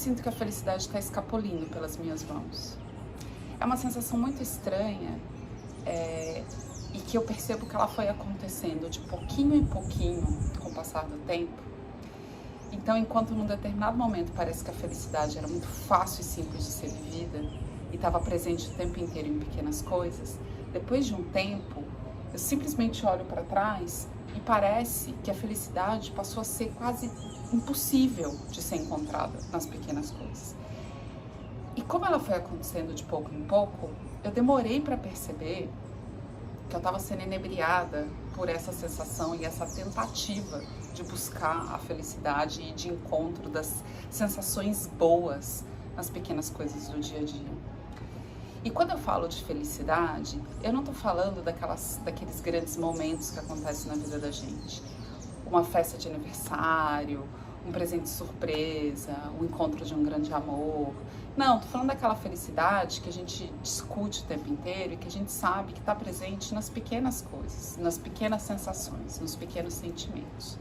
sinto que a felicidade está escapulindo pelas minhas mãos. É uma sensação muito estranha e que eu percebo que ela foi acontecendo de pouquinho em pouquinho com o passar do tempo. Então, enquanto num determinado momento parece que a felicidade era muito fácil e simples de ser vivida e estava presente o tempo inteiro em pequenas coisas, depois de um tempo, eu simplesmente olho para trás e parece que a felicidade passou a ser quase impossível de ser encontrada nas pequenas coisas. E como ela foi acontecendo de pouco em pouco, eu demorei para perceber que eu estava sendo inebriada por essa sensação e essa tentativa de buscar a felicidade e de encontro das sensações boas nas pequenas coisas do dia a dia. E quando eu falo de felicidade, eu não estou falando daqueles grandes momentos que acontecem na vida da gente. Uma festa de aniversário, um presente surpresa, o encontro de um grande amor. Não, estou falando daquela felicidade que a gente discute o tempo inteiro e que a gente sabe que está presente nas pequenas coisas, nas pequenas sensações, nos pequenos sentimentos.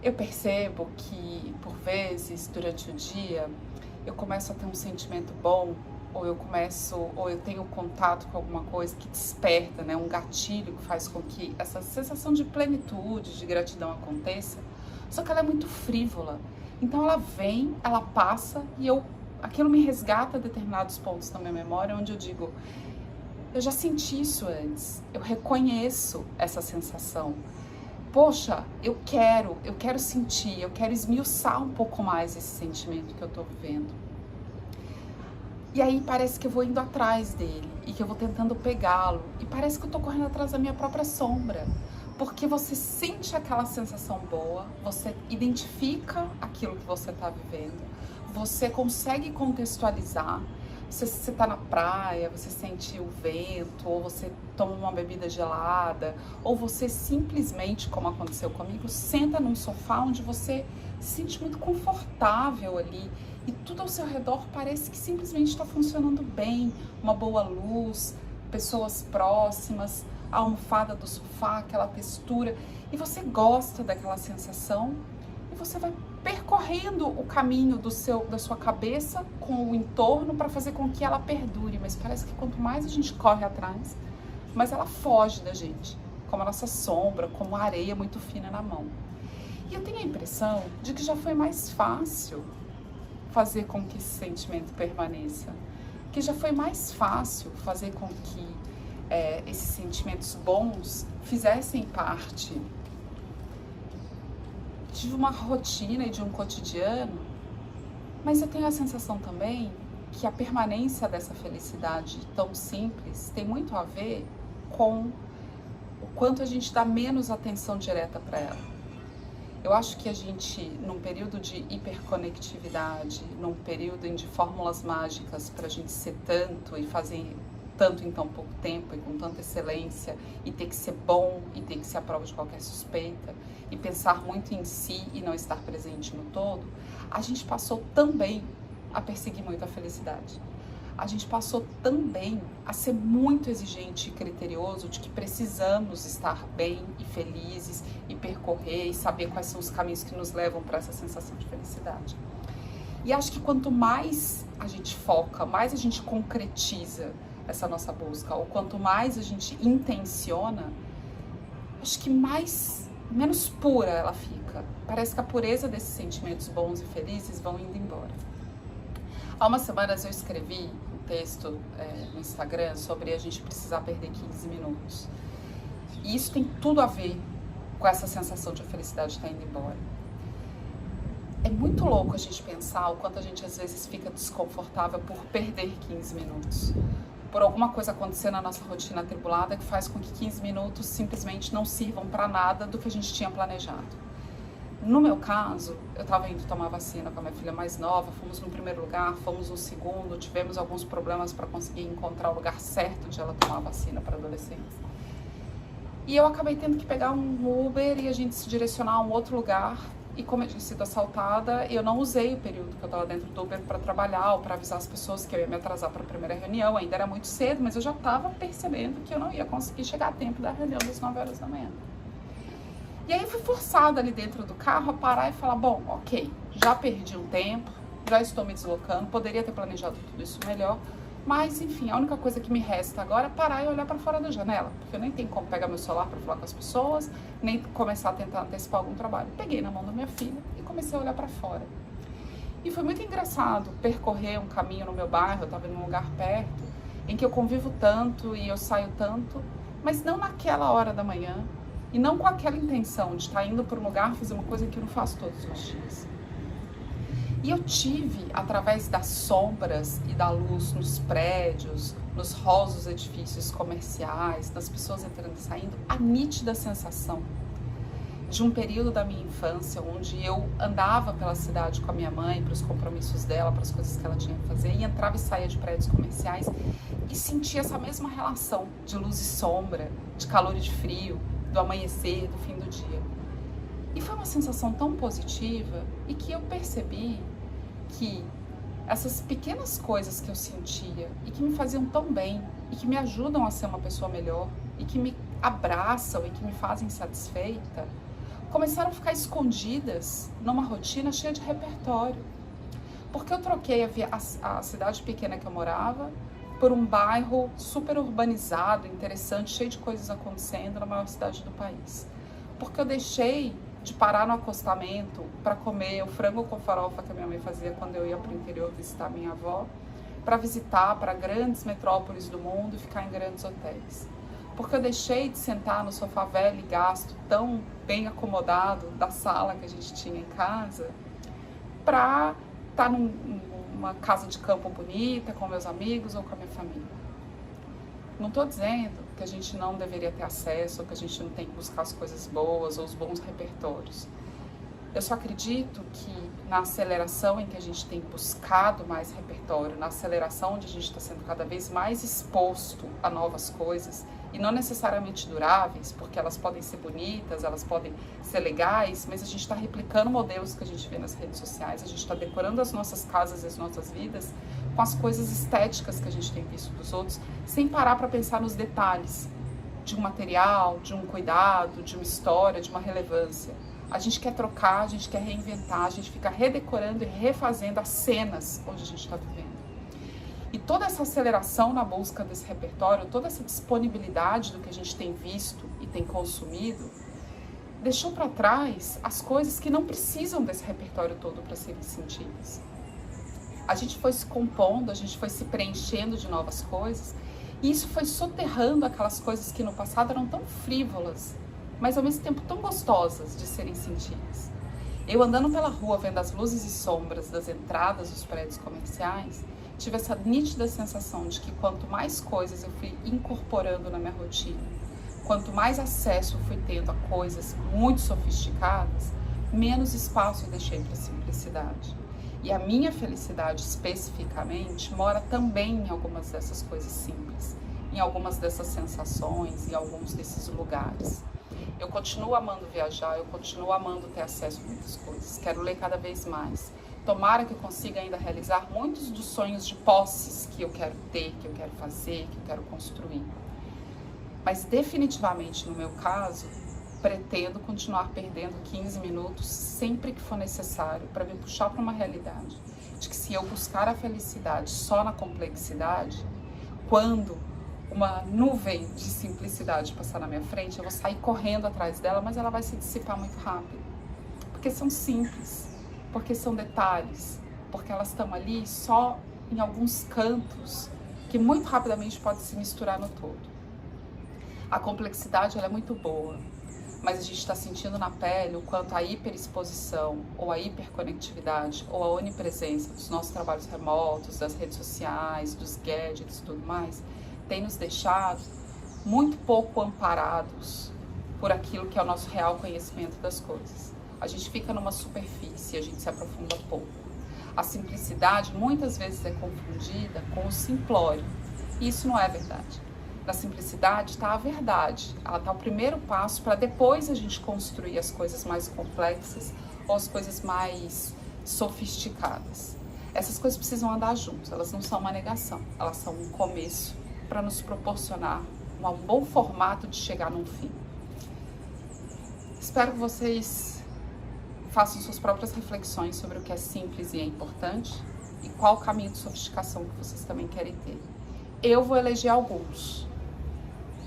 Eu percebo que, por vezes, durante o dia, eu começo a ter um sentimento bom, ou eu tenho contato com alguma coisa que desperta, né, um gatilho que faz com que essa sensação de plenitude, de gratidão aconteça, só que ela é muito frívola. Então ela vem, ela passa e aquilo me resgata determinados pontos na minha memória onde eu digo, eu já senti isso antes, eu reconheço essa sensação. Poxa, eu quero sentir, eu quero esmiuçar um pouco mais esse sentimento que eu tô vivendo. E aí parece que eu vou indo atrás dele e que eu vou tentando pegá-lo. E parece que eu tô correndo atrás da minha própria sombra. Porque você sente aquela sensação boa, você identifica aquilo que você tá vivendo, você consegue contextualizar. Você tá na praia, você sente o vento, ou você toma uma bebida gelada, ou você simplesmente, como aconteceu comigo, senta num sofá onde você se sente muito confortável ali e tudo ao seu redor parece que simplesmente está funcionando bem, uma boa luz, pessoas próximas, a almofada do sofá, aquela textura, e você gosta daquela sensação e você vai percorrendo o caminho da sua cabeça com o entorno para fazer com que ela perdure, mas parece que quanto mais a gente corre atrás, mais ela foge da gente, como a nossa sombra, como a areia muito fina na mão. E eu tenho a impressão de que já foi mais fácil fazer com que esse sentimento permaneça, que já foi mais fácil fazer com que esses sentimentos bons fizessem parte de uma rotina e de um cotidiano, mas eu tenho a sensação também que a permanência dessa felicidade tão simples tem muito a ver com o quanto a gente dá menos atenção direta para ela. Eu acho que a gente, num período de hiperconectividade, num período de fórmulas mágicas para a gente ser tanto e fazer tanto em tão pouco tempo e com tanta excelência e ter que ser bom e ter que ser à prova de qualquer suspeita e pensar muito em si e não estar presente no todo, a gente passou também a perseguir muito a felicidade. A gente passou também a ser muito exigente e criterioso de que precisamos estar bem e felizes e percorrer e saber quais são os caminhos que nos levam para essa sensação de felicidade. E acho que quanto mais a gente foca, mais a gente concretiza essa nossa busca, ou quanto mais a gente intenciona, acho que menos pura ela fica. Parece que a pureza desses sentimentos bons e felizes vão indo embora. Há umas semanas eu escrevi um texto no Instagram sobre a gente precisar perder 15 minutos. E isso tem tudo a ver com essa sensação de a felicidade estar indo embora. É muito louco a gente pensar o quanto a gente às vezes fica desconfortável por perder 15 minutos. Por alguma coisa acontecer na nossa rotina atribulada que faz com que 15 minutos simplesmente não sirvam para nada do que a gente tinha planejado. No meu caso, eu estava indo tomar vacina com a minha filha mais nova, fomos no primeiro lugar, fomos no segundo, tivemos alguns problemas para conseguir encontrar o lugar certo de ela tomar a vacina para adolescentes. E eu acabei tendo que pegar um Uber e a gente se direcionar a um outro lugar. E como eu tinha sido assaltada, eu não usei o período que eu estava dentro do Uber para trabalhar ou para avisar as pessoas que eu ia me atrasar para a primeira reunião. Ainda era muito cedo, mas eu já estava percebendo que eu não ia conseguir chegar a tempo da reunião das 9 horas da manhã. E aí eu fui forçada ali dentro do carro a parar e falar, bom, ok, já perdi um tempo, já estou me deslocando, poderia ter planejado tudo isso melhor, mas enfim, a única coisa que me resta agora é parar e olhar para fora da janela, porque eu nem tenho como pegar meu celular para falar com as pessoas, nem começar a tentar antecipar algum trabalho. Peguei na mão da minha filha e comecei a olhar para fora. E foi muito engraçado percorrer um caminho no meu bairro, eu estava em um lugar perto, em que eu convivo tanto e eu saio tanto, mas não naquela hora da manhã e não com aquela intenção de estar indo para um lugar fazer uma coisa que eu não faço todos os dias. E eu tive, através das sombras e da luz nos prédios, nos halls dos edifícios comerciais, das pessoas entrando e saindo, a nítida sensação de um período da minha infância onde eu andava pela cidade com a minha mãe, para os compromissos dela, para as coisas que ela tinha que fazer, e entrava e saía de prédios comerciais e sentia essa mesma relação de luz e sombra, de calor e de frio, do amanhecer, do fim do dia. E foi uma sensação tão positiva e que eu percebi que essas pequenas coisas que eu sentia e que me faziam tão bem e que me ajudam a ser uma pessoa melhor e que me abraçam e que me fazem satisfeita, começaram a ficar escondidas numa rotina cheia de repertório. Porque eu troquei a cidade pequena que eu morava por um bairro super urbanizado, interessante, cheio de coisas acontecendo na maior cidade do país. Porque eu deixei de parar no acostamento para comer o frango com farofa que a minha mãe fazia quando eu ia para o interior visitar minha avó, para visitar para grandes metrópoles do mundo e ficar em grandes hotéis. Porque eu deixei de sentar no sofá velho e gasto, tão bem acomodado da sala que a gente tinha em casa, para estar numa casa de campo bonita, com meus amigos ou com a minha família. Não estou dizendo que a gente não deveria ter acesso, ou que a gente não tem que buscar as coisas boas ou os bons repertórios. Eu só acredito que na aceleração em que a gente tem buscado mais repertório, na aceleração onde a gente está sendo cada vez mais exposto a novas coisas, e não necessariamente duráveis, porque elas podem ser bonitas, elas podem ser legais, mas a gente está replicando modelos que a gente vê nas redes sociais, a gente está decorando as nossas casas e as nossas vidas com as coisas estéticas que a gente tem visto dos outros, sem parar para pensar nos detalhes de um material, de um cuidado, de uma história, de uma relevância. A gente quer trocar, a gente quer reinventar, a gente fica redecorando e refazendo as cenas onde a gente está vivendo. E toda essa aceleração na busca desse repertório, toda essa disponibilidade do que a gente tem visto e tem consumido, deixou para trás as coisas que não precisam desse repertório todo para serem sentidas. A gente foi se compondo, a gente foi se preenchendo de novas coisas, e isso foi soterrando aquelas coisas que no passado eram tão frívolas, mas ao mesmo tempo tão gostosas de serem sentidas. Eu andando pela rua, vendo as luzes e sombras das entradas dos prédios comerciais, tive essa nítida sensação de que quanto mais coisas eu fui incorporando na minha rotina, quanto mais acesso eu fui tendo a coisas muito sofisticadas, menos espaço eu deixei para a simplicidade. E a minha felicidade, especificamente, mora também em algumas dessas coisas simples, em algumas dessas sensações, em alguns desses lugares. Eu continuo amando viajar, eu continuo amando ter acesso a muitas coisas, quero ler cada vez mais. Tomara que eu consiga ainda realizar muitos dos sonhos de posses que eu quero ter, que eu quero fazer, que eu quero construir. Mas definitivamente, no meu caso, pretendo continuar perdendo 15 minutos sempre que for necessário para me puxar para uma realidade de que se eu buscar a felicidade só na complexidade, quando uma nuvem de simplicidade passar na minha frente, eu vou sair correndo atrás dela, mas ela vai se dissipar muito rápido. Porque são simples, porque são detalhes, porque elas estão ali só em alguns cantos que muito rapidamente podem se misturar no todo. A complexidade ela é muito boa, mas a gente está sentindo na pele o quanto a hiperexposição, ou a hiperconectividade, ou a onipresença dos nossos trabalhos remotos, das redes sociais, dos gadgets e tudo mais, tem nos deixado muito pouco amparados por aquilo que é o nosso real conhecimento das coisas. A gente fica numa superfície, a gente se aprofunda pouco. A simplicidade muitas vezes é confundida com o simplório, e isso não é verdade. Na simplicidade está a verdade, ela está o primeiro passo para depois a gente construir as coisas mais complexas ou as coisas mais sofisticadas. Essas coisas precisam andar juntas, elas não são uma negação, elas são um começo para nos proporcionar um bom formato de chegar num fim. Espero que vocês façam suas próprias reflexões sobre o que é simples e é importante e qual o caminho de sofisticação que vocês também querem ter. Eu vou eleger alguns.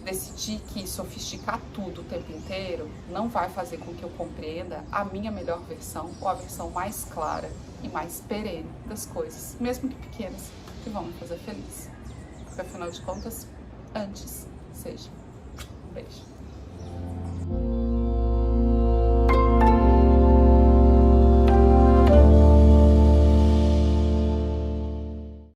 Decidir que sofisticar tudo o tempo inteiro não vai fazer com que eu compreenda a minha melhor versão ou a versão mais clara e mais perene das coisas, mesmo que pequenas, que vão me fazer feliz. Porque afinal de contas, antes seja.